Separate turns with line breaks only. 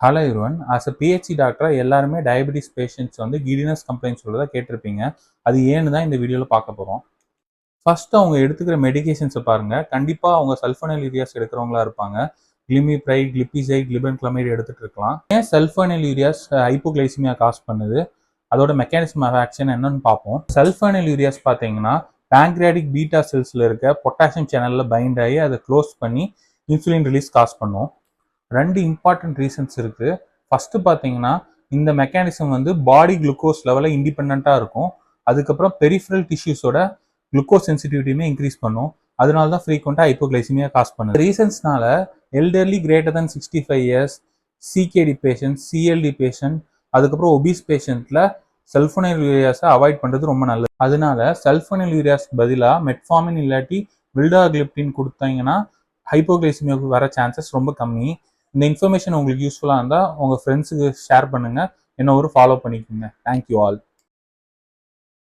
Hello everyone. As a PhD டாக்டரா எல்லாருமே diabetes patients வந்து கிடினஸ் கம்ப்ளைண்ட் சொல்றத கேட்டிருப்பீங்க. அது ஏன்னு தான் இந்த வீடியோவில் பார்க்க போகிறோம். ஃபர்ஸ்ட் அவங்க எடுத்துக்கிற மெடிகேஷன்ஸை பாருங்க. கண்டிப்பாக அவங்க சல்ஃபோனைலூரியாஸ் எடுக்கிறவங்களா இருப்பாங்க. கிளிமிப்ரைட், கிளிபிசைட், கிளிபென்கிளமைடு எடுத்துட்டு இருக்கலாம். ஏன் சல்ஃபோனைலூரியாஸ் ஹைப்போகிளைசிமியா காஸ் பண்ணுது, அதோட மெக்கானிசம் ஆஃப் ஆக்ஷன் என்னன்னு பார்ப்போம். சல்ஃபோனைலூரியாஸ் பார்த்தீங்கன்னா பேங்க்ரியாட்டிக் பீட்டா செல்ஸில் இருக்க பொட்டாசியம் சேனலில் பைண்ட் ஆகி அதை க்ளோஸ் பண்ணி இன்சுலின் ரிலீஸ் காஸ் பண்ணும். ரெண்டு இம்பார்ட்டன்ட் ரீசன்ஸ் இருக்குது. ஃபஸ்ட்டு பார்த்தீங்கன்னா இந்த மெக்கானிசம் வந்து பாடி குளுக்கோஸ் லெவலில் இண்டிபெண்ட்டாக இருக்கும். அதுக்கப்புறம் பெரிஃபரல் டிஷ்யூஸோட குளுக்கோஸ் சென்சிட்டிவிட்டியுமே இன்க்ரீஸ் பண்ணும். அதனால தான் ஃப்ரீக்வெண்ட்டாக ஹைப்போகிளைசிமியா காஸ் பண்ணுது. ரீசன்ஸ்னால elderly greater than 65 years, CKD patient, CLD patient, அதுக்கப்புறம் ஒபீஸ் பேஷண்ட்டில் சல்ஃபோனைலூரியாஸை அவாய்ட் பண்ணுறது ரொம்ப நல்லது. அதனால சல்ஃபோனைலூரியாஸ் பதிலாக மெட்ஃபார்மின் இல்லாட்டி வில்டாகிளிப்டின் கொடுத்தீங்கன்னா ஹைப்போகிளைசிமியாவுக்கு வர சான்சஸ் ரொம்ப கம்மி. இந்த இன்ஃபர்மேஷன் உங்களுக்கு யூஸ்ஃபுல்லாக இருந்தால் உங்கள் ஃப்ரெண்ட்ஸுக்கு ஷேர் பண்ணுங்கள். என்ன ஒரு ஃபாலோ பண்ணிக்கோங்க. Thank you all.